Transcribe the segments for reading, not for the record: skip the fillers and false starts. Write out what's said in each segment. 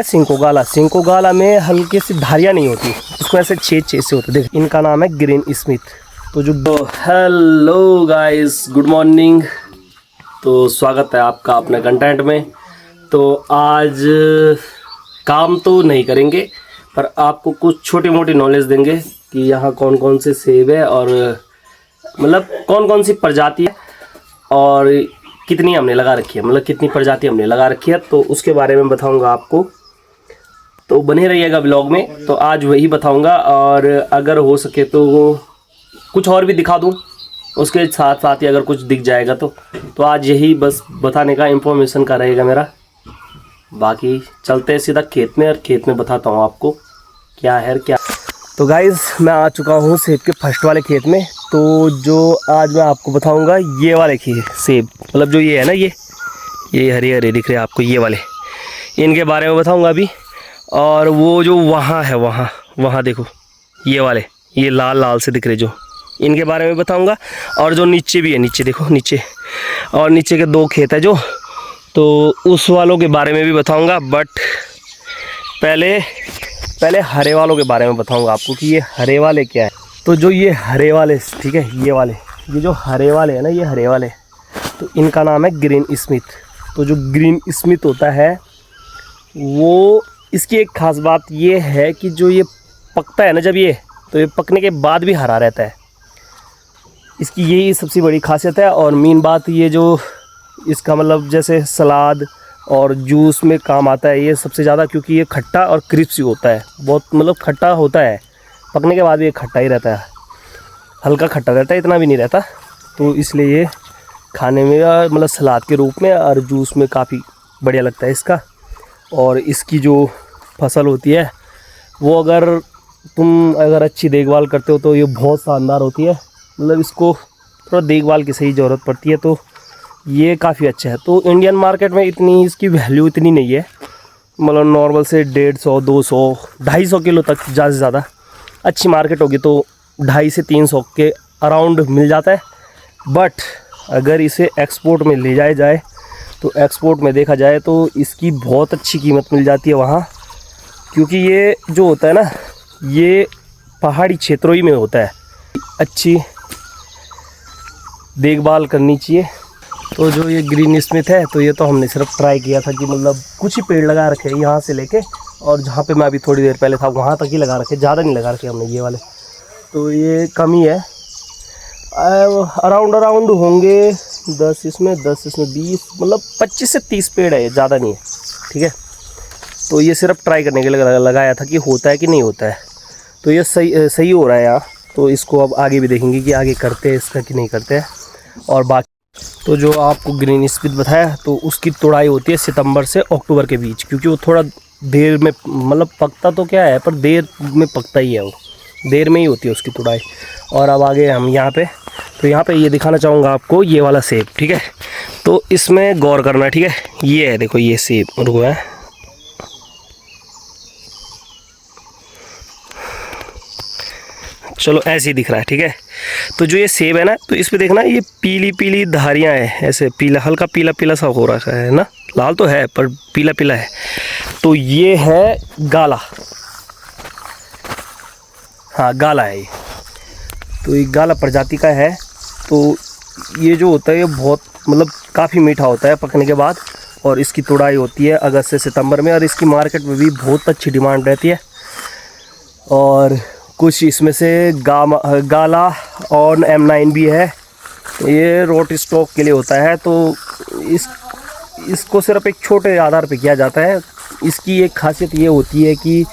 सिंको गाला में हल्की सी धारियाँ नहीं होती, उसमें ऐसे छेद से होते। देख, इनका नाम है ग्रीन स्मिथ। तो जो हेलो गाइस, गुड मॉर्निंग। तो स्वागत है आपका अपने कंटेंट में। तो आज काम तो नहीं करेंगे, पर आपको कुछ छोटी मोटी नॉलेज देंगे कि यहाँ कौन कौन से सेब है और मतलब कौन कौन सी प्रजाति है और कितनी हमने लगा रखी है, मतलब कितनी प्रजाति हमने लगा रखी है, तो उसके बारे में बताऊंगा आपको। तो बने रहिएगा ब्लॉग में। तो आज वही बताऊंगा, और अगर हो सके तो कुछ और भी दिखा दूं उसके साथ साथ ही, अगर कुछ दिख जाएगा तो आज यही बस बताने का, इंफॉर्मेशन का रहेगा मेरा। बाकी चलते हैं सीधा खेत में, और खेत में बताता हूँ आपको क्या है क्या। तो गाइज़, मैं आ चुका हूँ सेब के फर्स्ट वाले खेत में। तो जो आज मैं आपको बताऊँगा ये वाले सेब, मतलब जो ये है ना, ये हरे हरे दिख रहे हैं आपको, ये वाले, इनके बारे में बताऊँगा अभी। और वो जो वहाँ है, वहाँ देखो, ये वाले, ये लाल लाल से दिख रहे जो, इनके बारे में बताऊँगा। और जो नीचे भी है, नीचे देखो, नीचे, और नीचे के दो खेत है जो, तो उस वालों के बारे में भी बताऊंगा। बट पहले हरे वालों के बारे में बताऊंगा आपको कि ये हरे वाले क्या है। तो जो ये हरे वाले, ठीक है, ये जो हरे वाले है ना, ये हरे वाले, तो इनका नाम है ग्रीन स्मिथ। तो जो ग्रीन स्मिथ होता है वो, इसकी एक ख़ास बात ये है कि जो ये पकता है ना जब तो ये पकने के बाद भी हरा रहता है। इसकी यही सबसे बड़ी खासियत है। और मेन बात ये जो इसका मतलब जैसे सलाद और जूस में काम आता है ये सबसे ज़्यादा, क्योंकि ये खट्टा और क्रिस्पी होता है बहुत, मतलब खट्टा होता है, पकने के बाद भी ये खट्टा ही रहता है, हल्का खट्टा रहता है, इतना भी नहीं रहता। तो इसलिए ये खाने में मतलब सलाद के रूप में और जूस में काफ़ी बढ़िया लगता है इसका। और इसकी जो फसल होती है वो अगर अच्छी देखभाल करते हो तो ये बहुत शानदार होती है। मतलब इसको थोड़ा देखभाल की सही ज़रूरत पड़ती है, तो ये काफ़ी अच्छा है। तो इंडियन मार्केट में इतनी इसकी वैल्यू इतनी नहीं है, मतलब नॉर्मल से 150, 200, 250 किलो तक ज़्यादा से ज़्यादा। अच्छी मार्केट होगी तो 250 से 300 के अराउंड मिल जाता है। बट अगर इसे एक्सपोर्ट में ले जाए तो एक्सपोर्ट में देखा जाए तो इसकी बहुत अच्छी कीमत मिल जाती है वहाँ, क्योंकि ये जो होता है ना, ये पहाड़ी क्षेत्रों ही में होता है। अच्छी देखभाल करनी चाहिए। तो जो ये ग्रीन स्मिथ है, तो ये तो हमने सिर्फ ट्राई किया था कि मतलब कुछ ही पेड़ लगा रखे हैं यहाँ से लेके, और जहाँ पे मैं अभी थोड़ी देर पहले था वहाँ तक ही लगा रखे, ज़्यादा नहीं लगा रखे हमने ये वाले। तो ये कम ही है, अराउंड होंगे 10 इसमें 20, मतलब 25 से 30 पेड़ है, ज़्यादा नहीं है, ठीक है। तो ये सिर्फ ट्राई करने के लिए लगाया था कि होता है कि नहीं होता है। तो ये सही हो रहा है यहाँ। तो इसको अब आगे भी देखेंगे कि आगे करते हैं इसका कि नहीं करते हैं। और बाकी तो जो आपको ग्रीन स्मिथ बताया, तो उसकी तुड़ाई होती है सितंबर से अक्टूबर के बीच, क्योंकि वो थोड़ा देर में, मतलब पकता तो क्या है, पर देर में पकता ही है, वो देर में ही होती है उसकी तुड़ाई। और अब आगे हम यहाँ पे, तो यहाँ पे ये दिखाना चाहूँगा आपको, ये वाला सेब, ठीक है। तो इसमें गौर करना, ठीक है। ये है, देखो, ये सेब रुको है, चलो ऐसे ही दिख रहा है, ठीक है। तो जो ये सेब है ना, तो इस पे देखना, ये पीली पीली धारियाँ हैं, ऐसे पीला, हल्का पीला पीला सा हो रहा है ना, लाल तो है पर पीला पीला है। तो ये है गाला, हाँ गाला है ये। तो ये गाला प्रजाति का है। तो ये जो होता है ये बहुत, मतलब काफ़ी मीठा होता है पकने के बाद। और इसकी तुड़ाई होती है अगस्त से सितंबर में, और इसकी मार्केट में भी बहुत अच्छी डिमांड रहती है। और कुछ इसमें से गाला और M9 भी है, ये रोट स्टॉक के लिए होता है। तो इसको सिर्फ एक छोटे आधार पे किया जाता है। इसकी एक खासियत ये होती है कि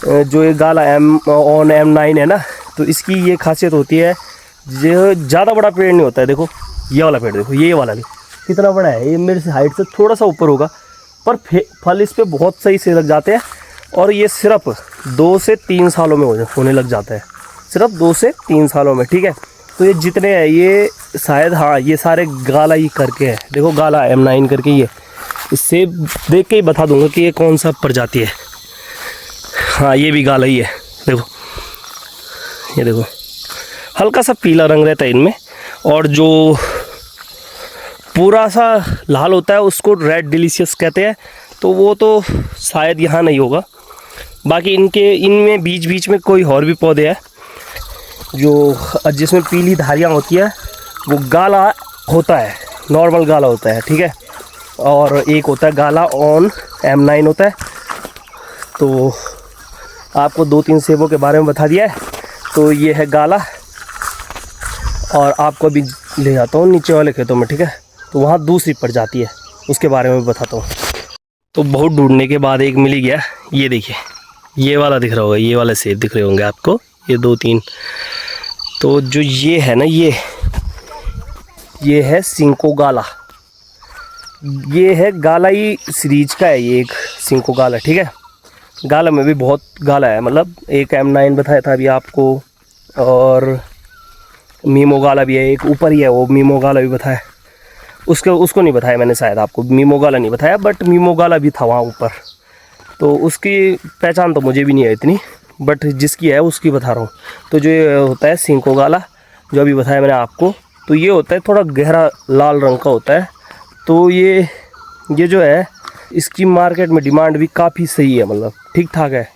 जो ये गाला M9 है ना, तो इसकी ये खासियत होती है, जो ज़्यादा बड़ा पेड़ नहीं होता है। देखो ये वाला पेड़, देखो ये वाला भी कितना बड़ा है, ये मेरे से हाइट से थोड़ा सा ऊपर होगा, पर फल इस पर बहुत सही से लग जाते हैं। और ये सिर्फ 2 से 3 सालों में होने लग जाता है, सिर्फ 2 से 3 सालों में, ठीक है। तो ये जितने हैं ये शायद, हाँ, ये सारे गाला ही करके है, देखो गाला M9 करके। ये इससे देख के ही बता दूंगा कि ये कौन सा प्रजाति है। हाँ, ये भी गाला ही है, देखो, ये देखो, हल्का सा पीला रंग रहता है इनमें। और जो पूरा सा लाल होता है उसको रेड डिलीशियस कहते हैं। तो वो तो शायद यहाँ नहीं होगा। बाकी इनमें बीच बीच में कोई और भी पौधे हैं जो जिसमें पीली धारियाँ होती है, वो गाला होता है, नॉर्मल गाला होता है, ठीक है। और एक होता है गाला ऑन M9 होता है। तो आपको 2-3 सेबों के बारे में बता दिया है। तो ये है गाला, और आपको अभी ले जाता हूँ नीचे वाले खेतों में, ठीक है। तो वहाँ दूसरी प्रजाति है, उसके बारे में बताता हूँ। तो बहुत ढूंढने के बाद एक मिल गया। ये देखिए, ये वाला दिख रहा होगा, ये वाले सेब दिख रहे होंगे आपको, ये 2-3। तो जो ये है ना, ये है सिंको गाला। ये है गाला ही सीरीज का है, ये एक सिंको गाला, ठीक है। गाला में भी बहुत गाला है, मतलब एक M9 बताया था अभी आपको, और मीमो गाला भी है, एक ऊपर ही है वो मीमो गाला भी बताया। उसको नहीं बताया मैंने, शायद आपको मीमो गाला नहीं बताया, बट मीमो गाला भी था वहाँ ऊपर। तो उसकी पहचान तो मुझे भी नहीं है इतनी, बट जिसकी है उसकी बता रहा हूँ। तो जो ये होता है सिंको गाला, जो अभी बताया मैंने आपको, तो ये होता है थोड़ा गहरा लाल रंग का होता है। तो ये जो है, इसकी मार्केट में डिमांड भी काफ़ी सही है, मतलब ठीक ठाक है।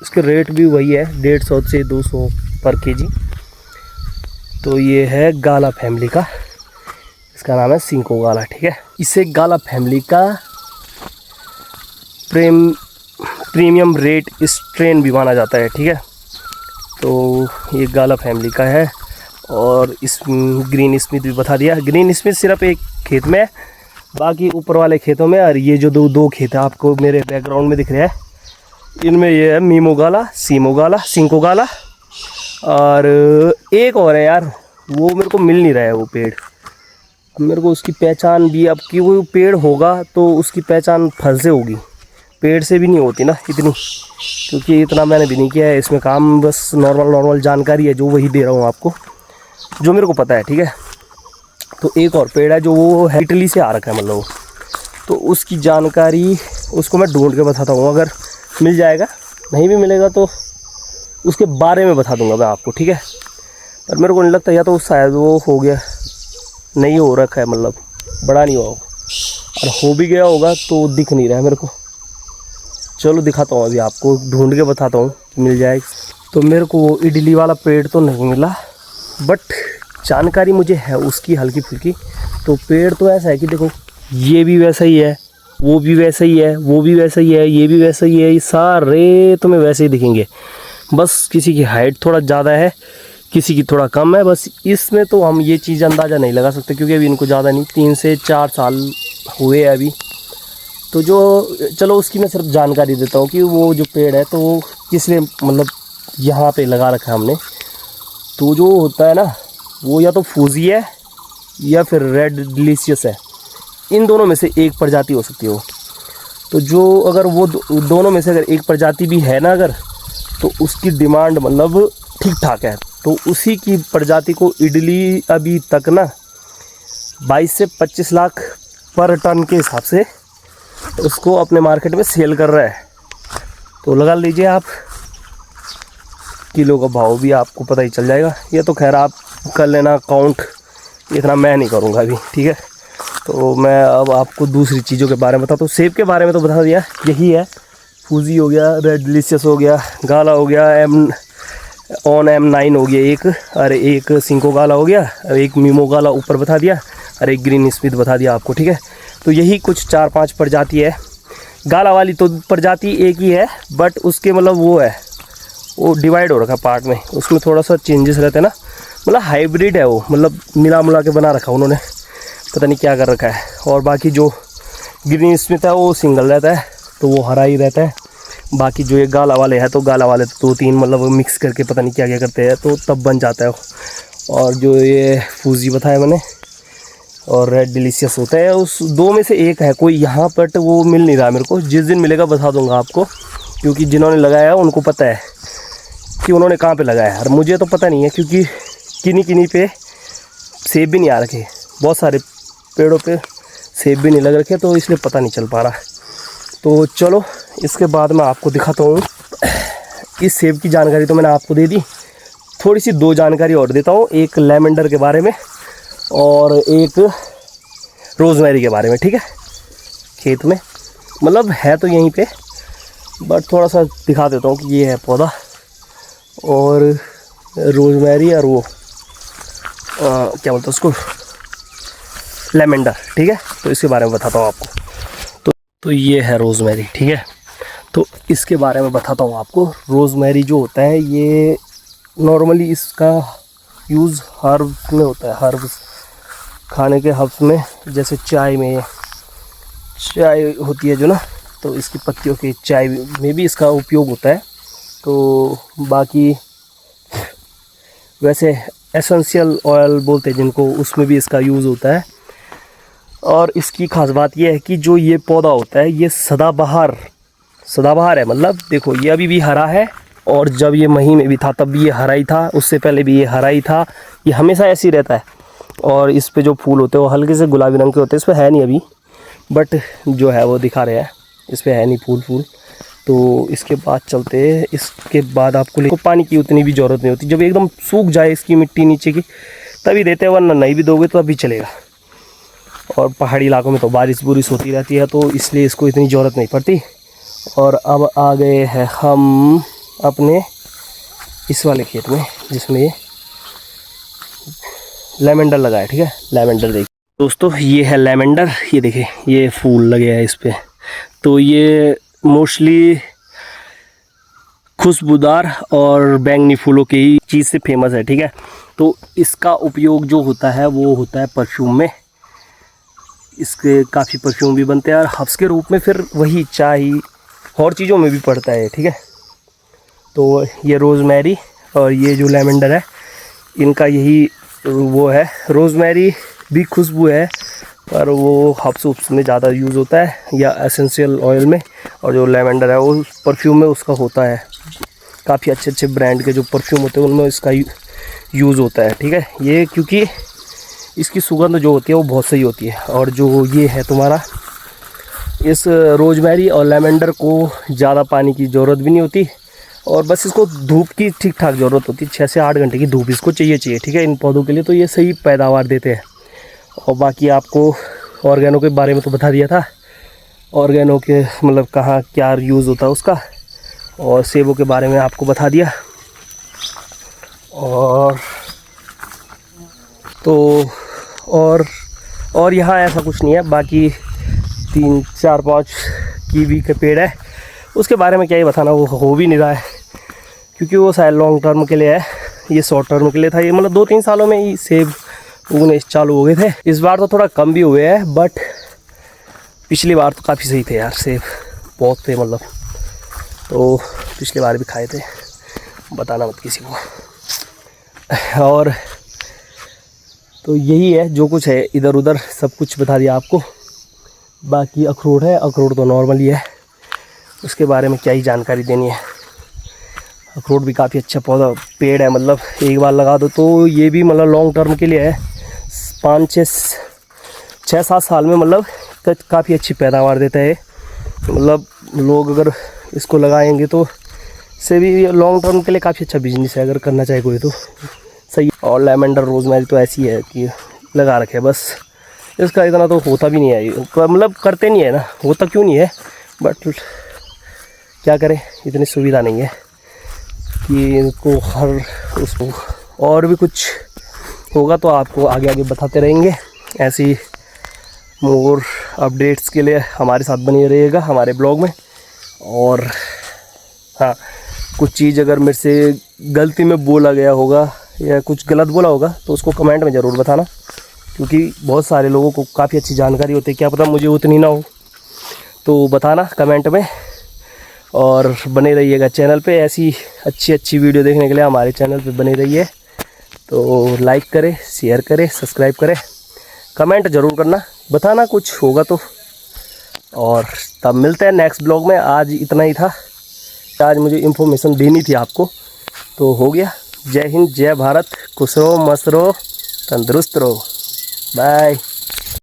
इसके रेट भी वही है, 150 से 200 पर केजी। तो ये है गाला फैमिली का, इसका नाम है सिंको गाला, ठीक है। इसे गाला फैमिली का प्रीमियम रेट स्ट्रेन भी माना जाता है, ठीक है। तो ये गाला फैमिली का है। और इस ग्रीन स्मिथ भी बता दिया। ग्रीन स्मिथ सिर्फ एक खेत में है, बाकी ऊपर वाले खेतों में, और ये जो दो खेत है आपको मेरे बैकग्राउंड में दिख रहे हैं, इनमें ये है मीमो गाला, सीमो गाला, सिंको गाला, और एक और है यार, वो मेरे को मिल नहीं रहा है वो पेड़। अब मेरे को उसकी पहचान भी, अब कि वो पेड़ होगा तो उसकी पहचान फल से होगी, पेड़ से भी नहीं होती ना इतनी, क्योंकि इतना मैंने भी नहीं किया है इसमें काम। बस नॉर्मल जानकारी है जो वही दे रहा हूँ आपको, जो मेरे को पता है, ठीक है। तो एक और पेड़ है जो वो है इटली से आ रखा है, मतलब तो उसकी जानकारी उसको मैं ढूंढ के बताता हूँ, अगर मिल जाएगा, नहीं भी मिलेगा तो उसके बारे में बता दूंगा मैं आपको, ठीक है। पर मेरे को नहीं लगता, या तो शायद वो हो गया, नहीं हो रखा है, मतलब बड़ा नहीं हुआ होगा, और हो भी गया होगा तो दिख नहीं रहा है मेरे को। चलो दिखाता हूँ, अभी आपको ढूंढ के बताता हूँ कि मिल जाएगा। तो मेरे को वो इडली वाला पेड़ तो नहीं मिला, बट जानकारी मुझे है उसकी हल्की फुल्की। तो पेड़ तो ऐसा है कि देखो, ये भी वैसा ही है, वो भी वैसा ही है, वो भी वैसा ही है, ये भी वैसा ही है, ये सारे तुम्हें वैसे ही दिखेंगे। बस किसी की हाइट थोड़ा ज़्यादा है, किसी की थोड़ा कम है, बस इसमें तो हम ये चीज़ अंदाज़ा नहीं लगा सकते, क्योंकि अभी इनको ज़्यादा नहीं, 3 से 4 साल हुए हैं अभी। तो जो चलो उसकी मैं सिर्फ जानकारी देता हूँ कि वो जो पेड़ है तो वो किसने मतलब यहाँ पे लगा रखा है हमने। तो जो होता है ना, वो या तो फूजी है या फिर रेड डिलीशियस है, इन दोनों में से एक प्रजाति हो सकती है वो। तो जो अगर वो दोनों में से अगर एक प्रजाति भी है ना अगर, तो उसकी डिमांड मतलब ठीक ठाक है। तो उसी की प्रजाति को इडली अभी तक ना 22 से 25 लाख पर टन के हिसाब से उसको अपने मार्केट में सेल कर रहा है। तो लगा लीजिए आप, किलो का भाव भी आपको पता ही चल जाएगा। ये तो खैर आप कर लेना काउंट, इतना मैं नहीं करूँगा अभी, ठीक है। तो मैं अब आपको दूसरी चीज़ों के बारे में बताता हूँ। सेब के बारे में तो बता दिया, यही है, फूजी हो गया, रेड डिलीशियस हो गया, गाला हो गया, M9 हो गया एक, और एक सिंको गाला हो गया, और एक मीमो गाला ऊपर बता दिया, और एक ग्रीन स्मिथ बता दिया आपको, ठीक है। तो यही कुछ 4-5 प्रजाति है। गाला वाली तो प्रजाति एक ही है, बट उसके मतलब वो डिवाइड हो रखा पार्ट में, उसमें थोड़ा सा चेंजेस रहते हैं ना, मतलब हाइब्रिड है वो, मतलब मिला के बना रखा उन्होंने, पता नहीं क्या कर रखा है। और बाकी जो ग्रीन स्मिथ है वो सिंगल रहता है, तो वो हरा ही रहता है। बाकी जो ये गाला वाले हैं, तो गाला वाले तो 2-3 मतलब मिक्स करके पता नहीं क्या क्या करते हैं, तो तब बन जाता है। और जो ये फूजी बताया मैंने और रेड डिलीशियस होता है, उस 2 में से एक है कोई यहाँ पर, वो मिल नहीं रहा मेरे को। जिस दिन मिलेगा बता दूंगा आपको, क्योंकि जिन्होंने लगाया है उनको पता है कि उन्होंने कहाँ पे लगाया है, और मुझे तो पता नहीं है, क्योंकि किन्हीं पे सेब भी नहीं आ रखे, बहुत सारे पेड़ों पे सेब भी नहीं लग रखे, तो इसलिए पता नहीं चल पा रहा। तो चलो इसके बाद मैं आपको दिखाता हूँ। इस सेब की जानकारी तो मैंने आपको दे दी, थोड़ी सी 2 जानकारी और देता हूँ, एक लेवेंडर के बारे में और एक रोज़मेरी के बारे में, ठीक है। खेत में, मतलब है तो यहीं पे, बट थोड़ा सा दिखा देता हूँ कि ये है पौधा। और रोजमेरी और वो क्या बोलते हैं उसको, लेमेंडर, ठीक है। तो इसके बारे में बताता हूँ आपको। तो ये है रोजमेरी, ठीक है। तो इसके बारे में बताता हूँ आपको। रोजमेरी जो होता है ये नॉर्मली इसका यूज़ हर्ब्स में होता है, हर्ब्स खाने के हर्ब्स में, जैसे चाय में, चाय होती है जो ना, तो इसकी पत्तियों की चाय में भी इसका उपयोग होता है। तो बाकी वैसे एसेंशियल ऑयल बोलते हैं जिनको, उसमें भी इसका यूज़ होता है। और इसकी ख़ास बात यह है कि जो ये पौधा होता है ये सदाबहार है। मतलब देखो ये अभी भी हरा है, और जब ये मही में भी था तब भी ये हरा ही था, उससे पहले भी ये हरा ही था, ये हमेशा ऐसे ही रहता है। और इस पे जो फूल होते हैं वो हल्के से गुलाबी रंग के होते हैं। इस पर है नहीं अभी, बट जो है वो दिखा रहे हैं, इस पर है नहीं फूल। तो इसके बाद चलते हैं। इसके बाद आपको पानी की उतनी भी ज़रूरत नहीं होती, जब एकदम सूख जाए इसकी मिट्टी नीचे की तभी देते हैं, वरना नहीं भी दोगे तो अभी चलेगा। और पहाड़ी इलाकों में तो बारिश बुरिश होती रहती है, तो इसलिए इसको इतनी ज़रूरत नहीं पड़ती। और अब आ गए हैं हम अपने इस वाले खेत में जिसमें लेमेंडर लगा है, ठीक है। लेमेंडर देखिए दोस्तों, ये है लेमेंडर, ये देखिए ये फूल लगे हैं इस पर। तो ये मोस्टली खुशबूदार और बैंगनी फूलों की ही चीज़ से फेमस है, ठीक है। तो इसका उपयोग जो होता है वो होता है परफ्यूम में, इसके काफ़ी परफ्यूम भी बनते हैं, और हर्ब्स के रूप में फिर वही चाय और चीज़ों में भी पड़ता है, ठीक है। तो ये रोज़मेरी और ये जो लेमेंडर है इनका यही वो है। रोज़मेरी भी खुशबू है, पर वो हर्ब्स में ज़्यादा यूज़ होता है, या एसेंशियल ऑयल में। और जो लेमेंडर है वो परफ्यूम में उसका होता है। काफ़ी अच्छे ब्रांड के जो परफ्यूम होते हैं उनमें इसका यूज़ होता है, ठीक है। ये क्योंकि इसकी सुगंध जो होती है वो बहुत सही होती है। और जो ये है तुम्हारा, इस रोज़मेरी और लेमेंडर को ज़्यादा पानी की ज़रूरत भी नहीं होती, और बस इसको धूप की ठीक ठाक ज़रूरत होती है। 6 से 8 घंटे की धूप इसको चाहिए, ठीक है, इन पौधों के लिए। तो ये सही पैदावार देते हैं। और बाकी आपको ऑर्गेनो के बारे में तो बता दिया था, ऑर्गेनो के मतलब कहाँ क्या यूज़ होता है उसका, और सेबों के बारे में आपको बता दिया। और तो और यहाँ ऐसा कुछ नहीं है। बाकी 3, 4, 5 कीवी के पेड़ है, उसके बारे में क्या ही बताना, वो हो भी नहीं रहा है, क्योंकि वो शायद लॉन्ग टर्म के लिए है, ये शॉर्ट टर्म के लिए था। ये मतलब 2-3 सालों में ही सेब उगने चालू हो गए थे। इस बार तो थोड़ा कम भी हुए हैं, बट पिछली बार तो काफ़ी सही थे यार, सेब बहुत थे मतलब। तो पिछली बार भी खाए थे, बताना मत किसी को। और तो यही है जो कुछ है, इधर उधर सब कुछ बता दिया आपको। बाकी अखरोट है, अखरोट तो नॉर्मली है, उसके बारे में क्या ही जानकारी देनी है। अखरोट भी काफ़ी अच्छा पौधा पेड़ है, मतलब एक बार लगा दो तो ये भी मतलब लॉन्ग टर्म के लिए है। 5-6-7 साल में मतलब काफ़ी अच्छी पैदावार देता है। मतलब लोग अगर इसको लगाएंगे तो इससे भी लॉन्ग टर्म के लिए काफ़ी अच्छा बिजनेस है, अगर करना चाहे कोई तो सही। और लेमेंडर रोज़मेरी तो ऐसी है कि लगा रखे बस, इसका इतना तो होता भी नहीं है, मतलब करते नहीं है ना, होता क्यों नहीं है, बट क्या करें, इतनी सुविधा नहीं है कि इनको हर उसको। और भी कुछ होगा तो आपको आगे आगे बताते रहेंगे। ऐसी मोर अपडेट्स के लिए हमारे साथ बने रहिएगा हमारे ब्लॉग में। और हाँ, कुछ चीज़ अगर मेरे से गलती में बोला गया होगा या कुछ गलत बोला होगा तो उसको कमेंट में ज़रूर बताना, क्योंकि बहुत सारे लोगों को काफ़ी अच्छी जानकारी होती है, क्या पता मुझे उतनी ना हो। तो बताना कमेंट में, और बने रहिएगा चैनल पे। ऐसी अच्छी वीडियो देखने के लिए हमारे चैनल पे बने रहिए। तो लाइक करें, शेयर करें, सब्सक्राइब करें, कमेंट ज़रूर करना, बताना कुछ होगा तो। और तब मिलते हैं नेक्स्ट ब्लॉग में। आज इतना ही था, आज मुझे इन्फॉर्मेशन देनी थी आपको, तो हो गया। जय हिंद, जय भारत, खुश रहो, मस्त रहो, तंदुरुस्त रहो, बाय।